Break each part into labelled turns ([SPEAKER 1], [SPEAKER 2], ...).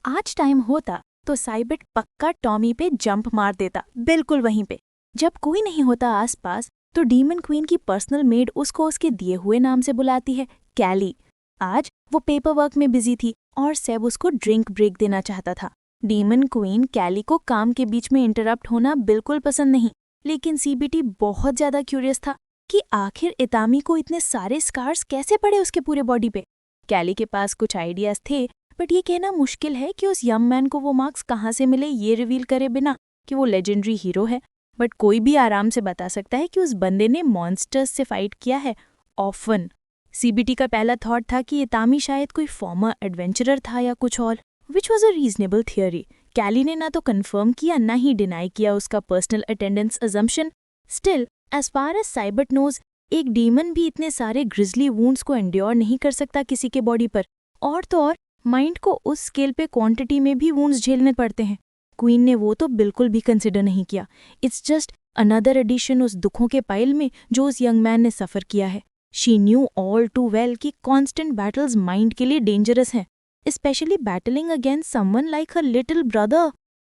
[SPEAKER 1] आज टाइम होता तो साइबेट पक्का टॉमी पे जंप मार देता, बिल्कुल वहीं पे। जब कोई नहीं होता आसपास तो डीमन क्वीन की पर्सनल मेड उसको उसके दिए हुए नाम से बुलाती है, कैली। आज वो पेपर वर्क में बिजी थी और सेब उसको ड्रिंक ब्रेक देना चाहता था। डीमन क्वीन कैली को काम के बीच में इंटरप्ट होना बिल्कुल पसंद नहीं, लेकिन सीबीटी बहुत ज्यादा क्यूरियस था कि आखिर इतामी को इतने सारे स्कार्स कैसे पड़े उसके पूरे बॉडी पे। कैली के पास कुछ आइडियाज थे, बट ये कहना मुश्किल है कि उस यंग मैन को वो मार्क्स कहाँ से मिले ये रिवील करे बिना कि वो लेजेंडरी हीरो है। बट कोई भी आराम से बता सकता है कि उस बंदे ने मॉन्स्टर्स से फाइट किया है, ऑफन। सीबीटी का पहला थॉट था कि इतामी शायद कोई फॉर्मर एडवेंचरर था या कुछ और, which was a reasonable theory. Kelly ने ना तो कंफर्म किया ना ही डिनाई किया उसका personal attendance assumption. Still, as far as Seibert knows, एक डीमन भी इतने सारे ग्रिजली वुंड्स को एंड्योर नहीं कर सकता किसी के बॉडी पर, और तो और माइंड को उस स्केल पे क्वांटिटी में भी वुंड्स झेलने पड़ते हैं। क्वीन ने वो तो बिल्कुल भी कंसिडर नहीं किया। इट्स जस्ट अनदर एडिशन उस दुखों के पाइल में जो उस यंग मैन ने सफ़र किया है। She knew all too well कि कॉन्स्टेंट बैटल्स माइंड के लिए डेंजरस हैं, specially battling against someone like her little brother.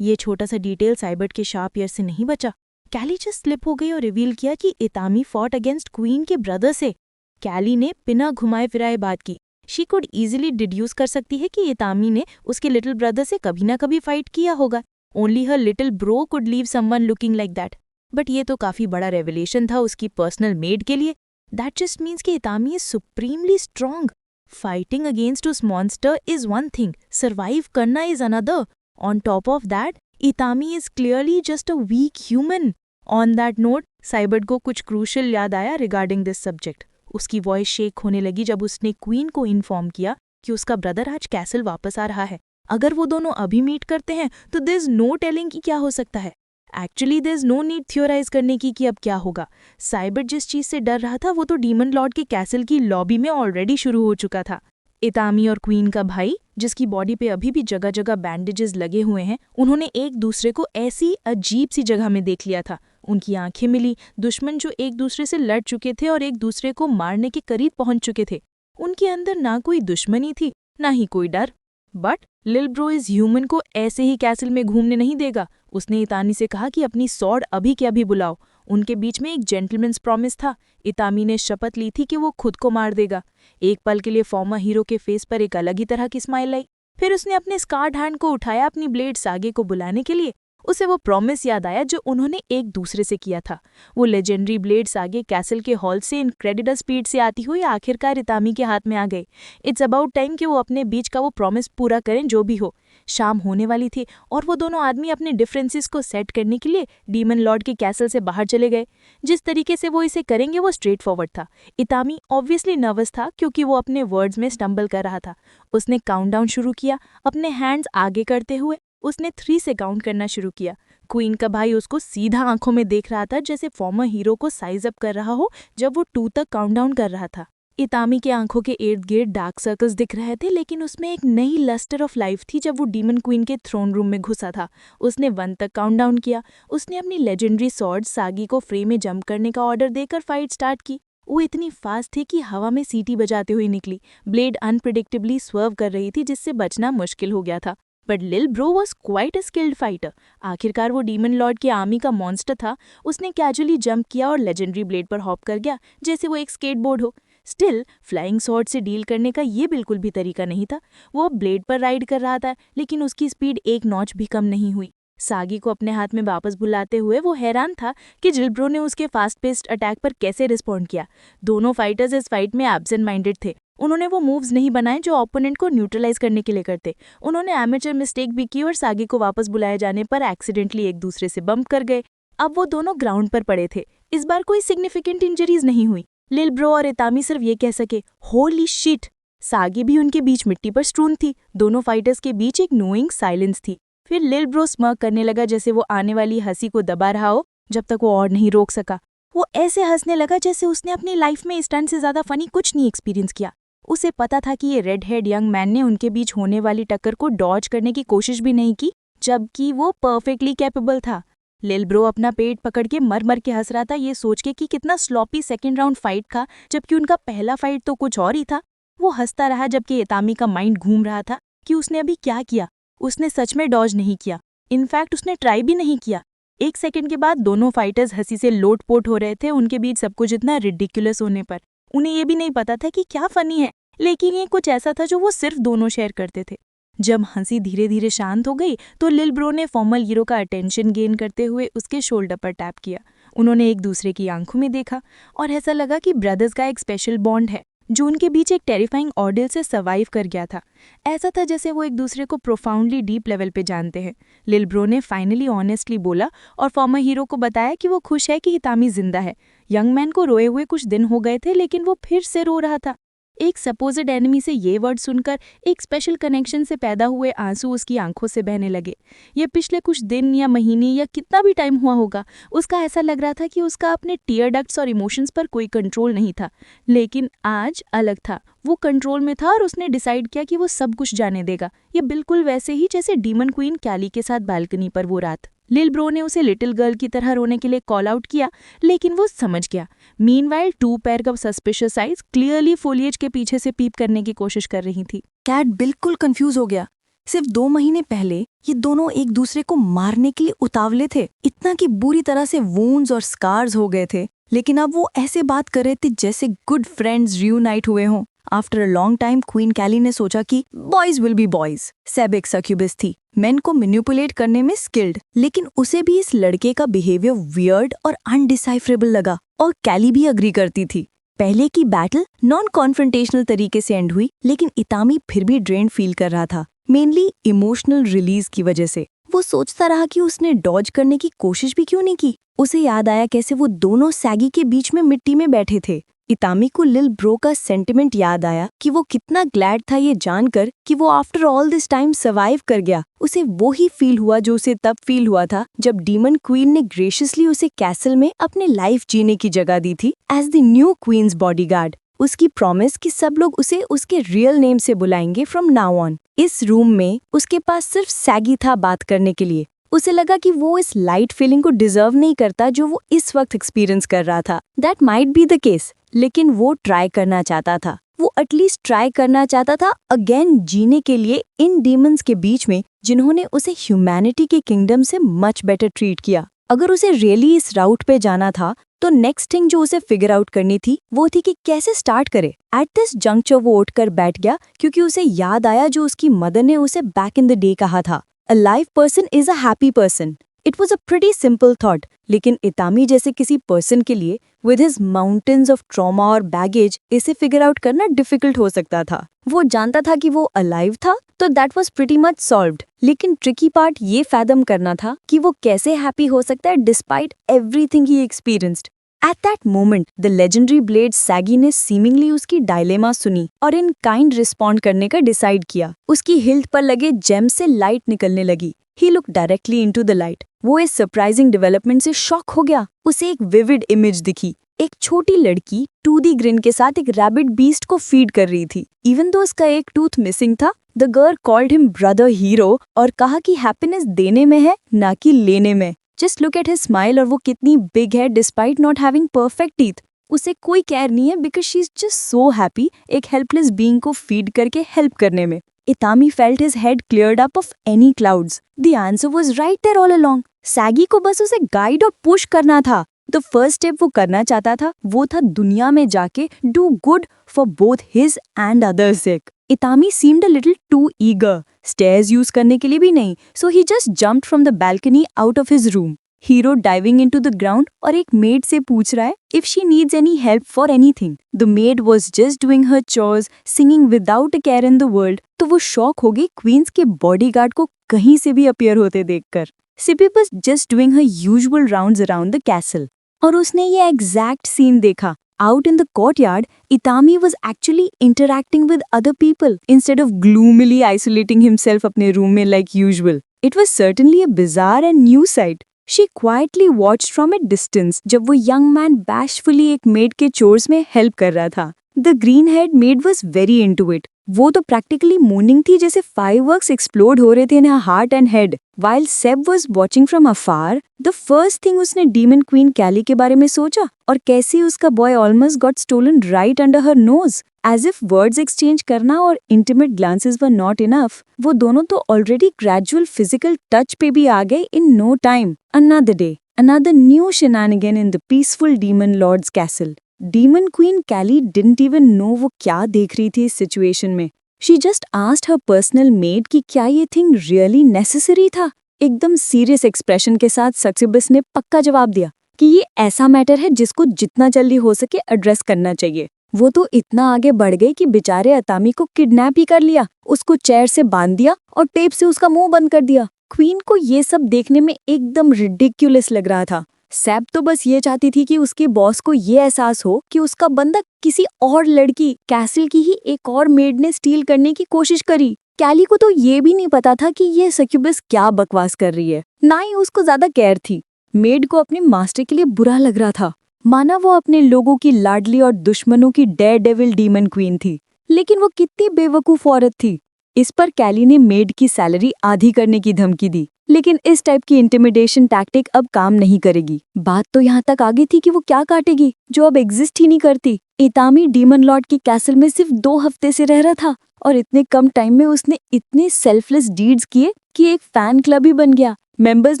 [SPEAKER 1] ये छोटा सा डिटेल साइबर्ट के शार्प ईयर से नहीं बचा। कैली जस्ट स्लिप हो गई और रिवील किया कि इतामी फॉट अगेंस्ट क्वीन के ब्रदर से। कैली ने बिना घुमाए फिराए बात की। शी कुड ईजिली डिड्यूस कर सकती है कि इतामी ने उसके लिटिल ब्रदर से कभी ना कभी फाइट किया होगा। Only her little bro could leave someone looking like that. But ये तो काफी बड़ा रेवलेशन था उसकी पर्सनल मेड के लिए। दैट जस्ट मीन्स कि Itami is supremely strong. Fighting against उस monster is one thing, survive करना is another. On top of that, Itami is clearly just a weak human. On that note, Seibert को कुछ crucial याद आया regarding this subject. उसकी voice shake होने लगी जब उसने क्वीन को इन्फॉर्म किया कि उसका ब्रदर आज कैसल वापस आ रहा है। अगर वो दोनों अभी मीट करते हैं तो देयर इज नो टेलिंग कि क्या हो सकता है। Actually there is no need theorise करने की कि अब क्या होगा। साइबर्ट जिस चीज से डर रहा था वो तो डीमन लॉर्ड के कैसल की लॉबी में ऑलरेडी शुरू हो चुका था। इतामी और क्वीन का भाई, जिसकी बॉडी पे अभी भी जगह जगह बैंडेजेस लगे हुए हैं, उन्होंने एक दूसरे को ऐसी अजीब सी जगह में देख लिया था। उनकी आंखें मिली, दुश्मन जो एक दूसरे से लड़ चुके थे और एक दूसरे को मारने के करीब पहुंच चुके थे। उनके अंदर ना कोई दुश्मनी थी ना ही कोई डर। बट लिल ब्रो इज ह्यूमन को ऐसे ही कैसल में घूमने नहीं देगा। उसने इतामी से कहा कि अपनी सॉर्ड अभी के अभी बुलाओ। उनके बीच में एक जेंटलमैन्स प्रॉमिस था। इतामी ने शपथ ली थी कि वो खुद को मार देगा। एक पल के लिए फॉर्मर हीरो के फेस पर एक अलग ही तरह की स्माइल आई। फिर उसने अपने स्कार्ड हैंड को उठाया अपनी ब्लेड सागे को बुलाने के लिए। उसे वो प्रॉमिस याद आया जो उन्होंने एक दूसरे से किया था। वो लेजेंडरी ब्लेड सागे कैसल के हॉल से इनक्रेडिबल स्पीड से आती हुई आखिरकार इतामी के हाथ में आ गई। इट्स अबाउट टाइम कि वो अपने बीच का वो प्रॉमिस पूरा करें जो भी हो। शाम होने वाली थी और वो दोनों आदमी अपने डिफरेंसेस को सेट करने के लिए डीमन लॉर्ड के कैसल से बाहर चले गए। जिस तरीके से वो इसे करेंगे वो स्ट्रेट फॉरवर्ड था। इतामी ऑब्वियसली नर्वस था क्योंकि वो अपने वर्ड्स में स्टम्बल कर रहा था। उसने काउंटडाउन शुरू किया, अपने हैंड्स आगे करते हुए उसने 3 से काउंट करना शुरू किया। क्वीन का भाई उसको सीधा आंखों में देख रहा था जैसे फॉर्मर हीरो को साइज अप कर रहा हो जब वो 2 तक काउंटडाउन कर रहा था। इतामी के आंखों के इर्द गिर्द डार्क सर्कल्स दिख रहे थे, लेकिन उसमें एक नई लस्टर ऑफ लाइफ थी जब वो डीमन क्वीन के थ्रोन रूम में घुसा था। उसने 1 तक काउंटडाउन किया। उसने अपनी लेजेंडरी सॉर्ड सागी को फ्रे में जंप करने का ऑर्डर देकर फाइट स्टार्ट की। वो इतनी फास्ट थी कि हवा में सीटी बजाते हुए निकली। ब्लेड अनप्रिडिक्टेबली स्वर्व कर रही थी जिससे बचना मुश्किल हो गया था। बट लिल bro was quite a skilled fighter. आखिरकार वो डीमन लॉर्ड की आर्मी का मॉन्स्टर था। उसने कैजुअली जंप किया और लेजेंडरी ब्लेड पर हॉप कर गया जैसे वो एक स्केटबोर्ड हो। स्टिल, फ्लाइंग स्वॉर्ड से डील करने का ये बिल्कुल भी तरीका नहीं था। वो अब ब्लेड पर राइड कर रहा था, लेकिन उसकी स्पीड एक नॉच भी कम नहीं हुई। सागी को अपने हाथ में वापस बुलाते हुए वो हैरान था कि जिलब्रो ने उसके फास्ट पेस्ड अटैक पर कैसे रिस्पॉन्ड किया। दोनों फाइटर्स इस फाइट में एब्सेंट माइंडेड थे। उन्होंने वो मूव्स नहीं बनाए जो ओपोनेंट को न्यूट्रलाइज करने के लिए करते। उन्होंने एमेचर मिस्टेक भी की और सागी को वापस बुलाए जाने पर एक्सीडेंटली एक दूसरे से बम्प कर गए। अब वो दोनों ग्राउंड पर पड़े थे। इस बार कोई सिग्निफिकेंट इंजरीज नहीं हुई। लिल ब्रो और इतामी सिर्फ ये कह सके, होली शिट। सागी भी उनके बीच मिट्टी पर स्ट्रून थी। दोनों फाइटर्स के बीच एक नोइंग साइलेंस थी। फिर लिल ब्रो स्मर्क करने लगा जैसे वो आने वाली हंसी को दबा रहा हो जब तक वो और नहीं रोक सका। वो ऐसे हंसने लगा जैसे उसने अपनी लाइफ में स्टंट से ज्यादा फनी कुछ नहीं एक्सपीरियंस किया। उसे पता था कि ये रेड हेड यंग मैन ने उनके बीच होने वाली टक्कर को डॉज करने की कोशिश भी नहीं की, जबकि वो परफेक्टली कैपेबल था। लिल ब्रो अपना पेट पकड़ के मर मर के हंस रहा था ये सोच के कि कितना स्लॉपी सेकेंड राउंड फाइट था, जबकि उनका पहला फाइट तो कुछ और ही था। वो हंसता रहा जबकि इतामी का माइंड घूम रहा था कि उसने अभी क्या किया। उसने सच में डॉज नहीं किया, इनफैक्ट उसने ट्राई भी नहीं किया। 1 सेकंड के बाद दोनों फाइटर्स हंसी से लोटपोट हो रहे थे, उनके बीच सब कुछ इतना रिडिकुलस होने पर। उन्हें ये भी नहीं पता था कि क्या फनी है, लेकिन ये कुछ ऐसा था जो वो सिर्फ दोनों शेयर करते थे। जब हंसी धीरे धीरे शांत हो गई तो लिल ब्रो ने फॉर्मल हीरो का अटेंशन गेन करते हुए उसके शोल्डर पर टैप किया। उन्होंने एक दूसरे की आंखों में देखा और ऐसा लगा कि ब्रदर्स का एक स्पेशल बॉन्ड है जो उनके बीच एक टेरिफाइंग ऑर्डर से सर्वाइव कर गया था। ऐसा था जैसे वो एक दूसरे को प्रोफाउंडली डीप लेवल पे जानते हैं। लिल ब्रो ने फाइनली ऑनेस्टली बोला और फॉर्मर हीरो को बताया कि वो खुश है कि हितामी जिंदा है। यंग मैन को रोए हुए कुछ दिन हो गए थे, लेकिन वो फिर से रो रहा था। एक सपोजिड एनिमी से ये वर्ड सुनकर एक स्पेशल कनेक्शन से पैदा हुए आंसू उसकी आंखों से बहने लगे। ये पिछले कुछ दिन या महीने या कितना भी टाइम हुआ होगा, उसका ऐसा लग रहा था कि उसका अपने टीयर डक्ट्स और इमोशंस पर कोई कंट्रोल नहीं था। लेकिन आज अलग था, वो कंट्रोल में था और उसने डिसाइड किया कि वो सब कुछ जाने देगा। ये बिल्कुल वैसे ही जैसे डीमन क्वीन कैली के साथ बालकनी पर वो रात। लिल ब्रो ने उसे लिटिल गर्ल की तरह रोने के लिए कॉल आउट किया, लेकिन वो समझ गया। मीनवाइल 2 पेयर का सस्पिशियस आइज क्लियरली फोलिएज के पीछे से पीप करने की कोशिश कर रही थी।
[SPEAKER 2] कैट बिल्कुल कंफ्यूज हो गया। सिर्फ 2 महीने पहले ये दोनों एक दूसरे को मारने के लिए उतावले थे, इतना कि बुरी तरह से वुंड्स और स्कार्स हो गए थे, लेकिन अब वो ऐसे बात कर रहे थे जैसे गुड फ्रेंड्स रियूनाइट हुए हों। After a long time queen Kelly ने सोचा कि बॉयज विल बी बॉयज। सेब एक सक्यूबस थी, मेन को मैनिपुलेट करने में स्किल्ड, लेकिन उसे भी इस लड़के का बिहेवियर वियर्ड और अनडिसाइफरेबल लगा और कैली भी अग्री करती थी। पहले की बैटल नॉन कॉन्फ्रंटेशनल तरीके से एंड हुई, लेकिन इतामी फिर भी ड्रेन्ड फील कर रहा था, मेनली इमोशनल रिलीज की वजह से। वो सोचता रहा कि उसने डॉज करने की कोशिश भी क्यों नहीं की। उसे याद आया कैसे वो दोनों सैगी के बीच में मिट्टी में बैठे थे। इतामी को लिल ब्रो का सेंटिमेंट याद आया कि वो कितना ग्लैड था ये जानकर कि वो after all this time survive कर गया। उसे वो ही फील हुआ जो उसे तब फील हुआ था जब डीमन क्वीन ने ग्रेशियसली उसे कैसल में अपने लाइफ जीने की जगह दी थी as the new queen's bodyguard. उसकी प्रॉमिस कि सब लोग उसे उसके रियल नेम से बुलाएंगे फ्रॉम नाउ ऑन। इस रूम में उसके पास सिर्फ सैगी था बात करने के लिए। उसे लगा कि वो इस लाइट फीलिंग को डिजर्व नहीं करता जो वो इस वक्त एक्सपीरियंस कर रहा था। That might be the case, लेकिन वो ट्राई करना चाहता था। वो एटलीस्ट ट्राई करना चाहता था अगेन जीने के लिए इन डीमंस के बीच में जिन्होंने उसे ह्यूमैनिटी के किंगडम से मच बेटर ट्रीट किया। अगर उसे रियली इस राउट पे जाना था तो नेक्स्ट थिंग जो उसे फिगर आउट करनी थी वो थी कि कैसे स्टार्ट करे। एट दिस जंक्चर वो उठकर बैठ गया क्योंकि उसे याद आया जो उसकी मदर ने उसे बैक इन द डे कहा था, a live person is a happy person. It was a pretty simple thought, लेकिन इतामी जैसे किसी पर्सन के लिए with his mountains of trauma और बैगेज इसे फिगर आउट करना डिफिकल्ट हो सकता था। वो जानता था कि वो अलाइव था तो that was pretty much solved, लेकिन ट्रिकी पार्ट ये फैदम करना था कि वो कैसे हैप्पी हो सकता है despite everything he experienced. At that moment the legendary blade saggy ने सीमिंगली उसकी डायलेमा सुनी और इन काइंड रिस्पॉन्ड करने का डिसाइड किया। उसकी हिल्ट पर लगे जेम से लाइट निकलने लगी। He looked directly into the light. वो इस सरप्राइजिंग डेवलपमेंट से शॉक हो गया। उसे एक विविड इमेज दिखी, एक छोटी लड़की 2D ग्रिन के साथ एक रैबिट बीस्ट को फीड कर रही थी। इवन दो उसका एक टूथ मिसिंग था, the girl called him brother hero और कहा कि हैप्पीनेस देने में है ना कि लेने में। Just look at his smile और वो कितनी बिग है despite not having perfect teeth. उसे कोई केयर नहीं है because she is just so happy एक हेल्पलेस बीइंग को फीड करके हेल्प करने में। Itami felt his head cleared up of any clouds. The answer was right there all along. Saggy को बस उसे गाइड और पुश करना था। The first step वो करना चाहता था वो था दुनिया में जाके do good for both his and others' sake. Itami seemed a little too eager. Stairs use करने के लिए भी नहीं, so he just jumped from the balcony out of his room. Hero diving into the ground और एक made से पूछ रहा है if she needs any help for anything. The made was just doing her chores, singing without a care in the world. तो वो shock हो गई क्वींस के बॉडीगार्ड को कहीं से भी अपीयर होते देखकर। CP was just doing her usual rounds around the castle और उसने ये एग्जैक्ट सीन देखा। Out in the courtyard, Itami was actually interacting with other people instead of gloomily isolating himself अपने room में like usual. It was certainly a bizarre and new sight. She quietly watched from a distance जब वो young man bashfully एक maid के chores में help कर रहा था। The green-haired maid was very into it. वो तो practically mooning थी जैसे fireworks explode हो रहे थे in her heart and head. While Seb was watching from afar, the first thing उसने Demon Queen Callie के बारे में सोचा और कैसे उसका boy almost got stolen right under her nose. As if words exchange करना और intimate glances were not enough, वो दोनों तो ऑलरेडी ग्रेजुअल फिजिकल टच पे भी आ गए in no time. Another day, another new shenanigan in the peaceful demon lord's castle. Demon Queen Callie didn't even know वो क्या देख रही थी इस सिचुएशन में. She just asked her personal maid कि क्या ये थिंग really necessary था. एकदम सीरियस एक्सप्रेशन के साथ सक्सेबस ने पक्का जवाब दिया कि ये ऐसा मैटर है जिसको जितना जल्दी हो सके एड्रेस करना चाहिए. वो तो इतना आगे बढ़ गई कि बेचारे अतामी को किडनैप ही कर लिया, उसको चेयर से बांध दिया और टेप से उसका मुंह बंद कर दिया. क्वीन को ये सब देखने में एकदम रिडिक्युलस लग रहा था. सैब तो बस ये चाहती थी कि उसके बॉस को ये एहसास हो कि उसका बंदा किसी और लड़की कैसल की ही एक और मेड ने स्टील करने की कोशिश करी. कैली को तो ये भी नहीं पता था कि ये सक्यूबस क्या बकवास कर रही है, ना ही उसको ज्यादा केयर थी. मेड को अपने मास्टर के लिए बुरा लग रहा था, माना वो अपने लोगों की लाडली और दुश्मनों की डेयर डेविल डीमन क्वीन थी. लेकिन वो कितनी बेवकूफ औरत थी. इस पर कैली ने मेड की सैलरी आधी करने की धमकी दी. लेकिन इस टाइप की इंटिमिडेशन टैक्टिक अब काम नहीं करेगी. बात तो यहाँ तक आ गई थी कि वो क्या काटेगी जो अब एग्जिस्ट ही नहीं करती. इतामी डीमन लॉर्ड की कैसल में सिर्फ 2 हफ्ते से रह रहा था और इतने कम टाइम में उसने इतने सेल्फलेस डीड्स किए कि एक फैन क्लब ही बन गया. मेंबर्स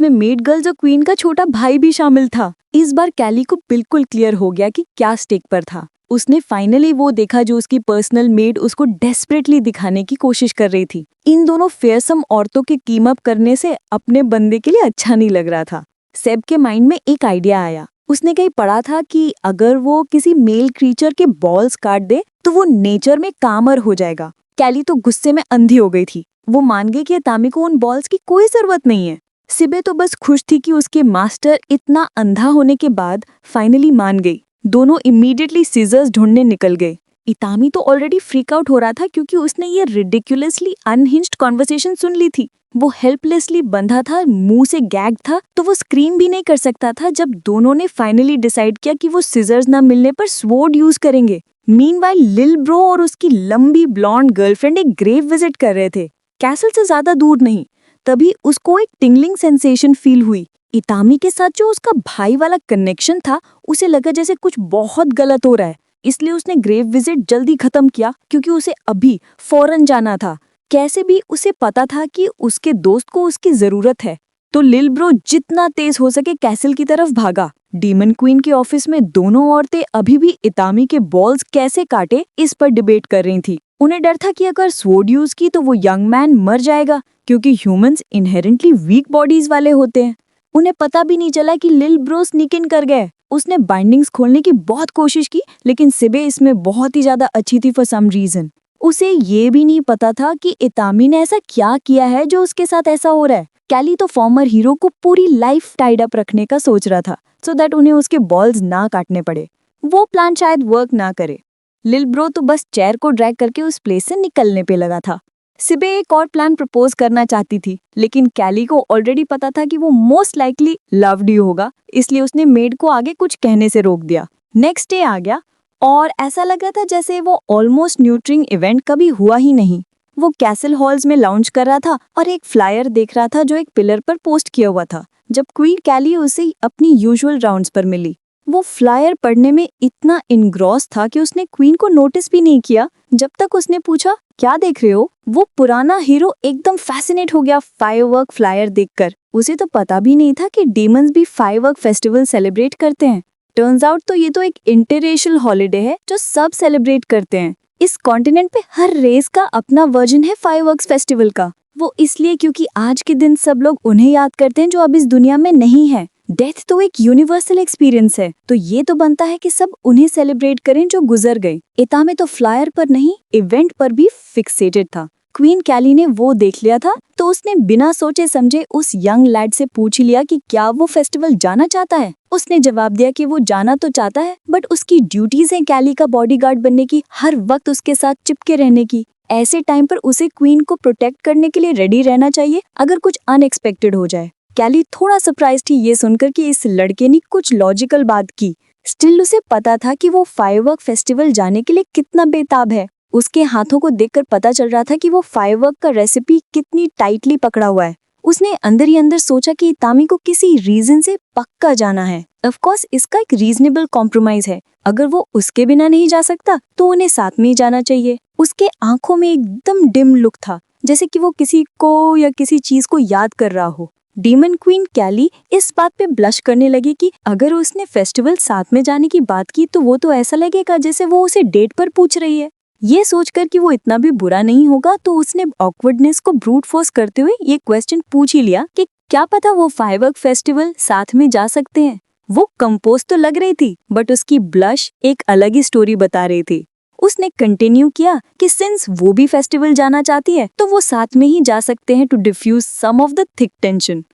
[SPEAKER 2] में मेड गर्ल्स और क्वीन का छोटा भाई भी शामिल था. इस बार कैली को बिल्कुल क्लियर हो गया कि क्या स्टेक पर था. उसने फाइनली वो देखा जो उसकी पर्सनल मेड उसको डेस्परेटली दिखाने की कोशिश कर रही थी. इन दोनों फेयरसम औरतों के टीम अप करने से अपने बंदे के लिए अच्छा नहीं लग रहा था. सेब के माइंड में एक आइडिया आया. उसने कहीं पढ़ा था कि अगर वो किसी मेल क्रीचर के बॉल्स काट दे तो वो नेचर में कामर हो जाएगा. कैली तो गुस्से में अंधी हो गई थी. वो मान गई कि तामी को उन बॉल्स की कोई जरूरत नहीं है. सिबे तो बस खुश थी कि उसके मास्टर इतना अंधा होने के बाद फाइनली मान गई. दोनों इमीडिएटली सीजर्स ढूंढने निकल गए. इतामी तो ऑलरेडी फ्रीक आउट हो रहा था क्योंकि उसने ये रिडिकुलसली अनहिंज्ड कॉन्वर्सेशन सुन ली थी. वो हेल्पलेसली बंधा था, मुंह से गैग था, तो वो स्क्रीम भी नहीं कर सकता था जब दोनों ने फाइनली डिसाइड किया कि वो सीजर्स ना मिलने पर स्वॉर्ड यूज करेंगे. मीनवाइल लिल ब्रो और उसकी लंबी ब्लॉन्ड गर्लफ्रेंड एक ग्रेव विजिट कर रहे थे, कैसल से ज्यादा दूर नहीं. तभी उसको एक टिंगलिंग सेंसेशन फील हुई. इतामी के साथ जो उसका भाई वाला कनेक्शन था उसे लगा जैसे कुछ बहुत गलत हो रहा है. इसलिए उसने ग्रेव विजिट जल्दी खत्म किया क्योंकि उसे अभी फौरन जाना था. कैसे भी उसे पता था कि उसके दोस्त को उसकी जरूरत है. तो लिल ब्रो जितना तेज हो सके कैसल की तरफ भागा. डीमन क्वीन के ऑफिस में दोनों औरतें अभी भी इतामी के बॉल्स कैसे काटे इस पर डिबेट कर रही थी. उन्हें डर था कि अगर स्वॉर्ड यूज की तो वो यंग मैन मर जाएगा क्योंकि ह्यूमंस इनहेरेंटली वीक बॉडीज वाले होते हैं. उन्हें पता भी नहीं चला कि लिल ब्रो स्नीक इन कर गए. उसने बाइंडिंग्स खोलने की बहुत कोशिश की लेकिन सिबे इसमें बहुत ही ज्यादा अच्छी थी फॉर सम रीजन. उसे ये भी नहीं पता था कि इतामी ने ऐसा क्या किया है जो उसके साथ ऐसा हो रहा है. कैली तो फॉर्मर हीरो को पूरी लाइफ टाइड अप रखने का सोच रहा था सो दैट उन्हें उसके बॉल्स ना काटने पड़े. वो प्लान शायद वर्क ना करे. लिल ब्रो तो बस चेयर को ड्रैग करके उस प्लेस से निकलने पे लगा था. सिबे एक और प्लान प्रपोज करना चाहती थी लेकिन कैली को ऑलरेडी पता था कि वो मोस्ट लाइकली लव्ड यू होगा, इसलिए उसने मेड को आगे कुछ कहने से रोक दिया. नेक्स्ट डे आ गया और ऐसा लगा था जैसे वो ऑलमोस्ट न्यूट्रिंग इवेंट कभी हुआ ही नहीं. वो कैसल हॉल्स में लाउंज कर रहा था और एक फ्लायर देख रहा था जो एक पिलर पर पोस्ट किया हुआ था जब क्वीन कैली उसे अपनी यूजुअल राउंड्स पर मिली. वो फ्लायर पढ़ने में इतना इनग्रॉस था कि उसने क्वीन को नोटिस भी नहीं किया. जब तक उसने पूछा क्या देख रहे हो, वो पुराना हीरो एकदम फैसिनेट हो गया फायरवर्क फ्लायर देखकर. उसे तो पता भी नहीं था कि डीमंस भी फायरवर्क फेस्टिवल सेलिब्रेट करते हैं. टर्न्स आउट तो ये तो एक इंटररेशियल हॉलिडे है जो सब सेलिब्रेट करते हैं. इस कॉन्टिनेंट पे हर रेस का अपना वर्जन है फायरवर्क्स फेस्टिवल का. वो इसलिए क्योंकि आज के दिन सब लोग उन्हें याद करते हैं जो अब इस दुनिया में नहीं है. डेथ तो एक यूनिवर्सल एक्सपीरियंस है तो ये तो बनता है कि सब उन्हें सेलिब्रेट करें जो गुजर गए. इतामे तो फ्लायर पर नहीं इवेंट पर भी फिक्सेटेड था. क्वीन कैली ने वो देख लिया था तो उसने बिना सोचे समझे उस यंग लैड से पूछ ही लिया कि क्या वो फेस्टिवल जाना चाहता है. उसने जवाब दिया कि वो जाना तो चाहता है बट उसकी ड्यूटीज है कैली का बॉडीगार्ड बनने की, हर वक्त उसके साथ चिपके रहने की. ऐसे टाइम पर उसे क्वीन को प्रोटेक्ट करने के लिए रेडी रहना चाहिए अगर कुछ अनएक्सपेक्टेड हो जाए. कैली थोड़ा सरप्राइज थी ये सुनकर कि इस लड़के ने कुछ लॉजिकल बात की. स्टिल उसे पता था कि वो फायरवर्क फेस्टिवल जाने के लिए कितना बेताब है. उसके हाथों को देखकर पता चल रहा था कि वो फायरवर्क का रेसिपी कितनी टाइटली पकड़ा हुआ है. उसने अंदर ही अंदर सोचा कि तामी को किसी रीजन से पक्का जाना है। ऑफ कोर्स इसका एक रीजनेबल कॉम्प्रोमाइज है, अगर वो उसके बिना नहीं जा सकता तो उन्हें साथ में ही जाना चाहिए। उसके आंखों में एकदम डिम लुक था, जैसे कि वो किसी को या किसी चीज को याद कर रहा हो। डीमन क्वीन कैली इस बात पे ब्लश करने लगी कि अगर उसने फेस्टिवल साथ में जाने की बात की तो वो तो ऐसा लगेगा जैसे वो उसे डेट पर पूछ रही है। ये सोचकर कि वो इतना भी बुरा नहीं होगा तो उसने ऑकवर्डनेस को ब्रूट फोर्स करते हुए ये क्वेश्चन पूछ ही लिया कि क्या पता वो फायरवर्क फेस्टिवल साथ में जा सकते हैं। वो कंपोज तो लग रही थी बट उसकी ब्लश एक अलग ही स्टोरी बता रही थी। उसने कंटिन्यू किया कि सिंस वो भी फेस्टिवल जाना चाहती है तो वो साथ में ही जा सकते हैं to diffuse some of the thick tension.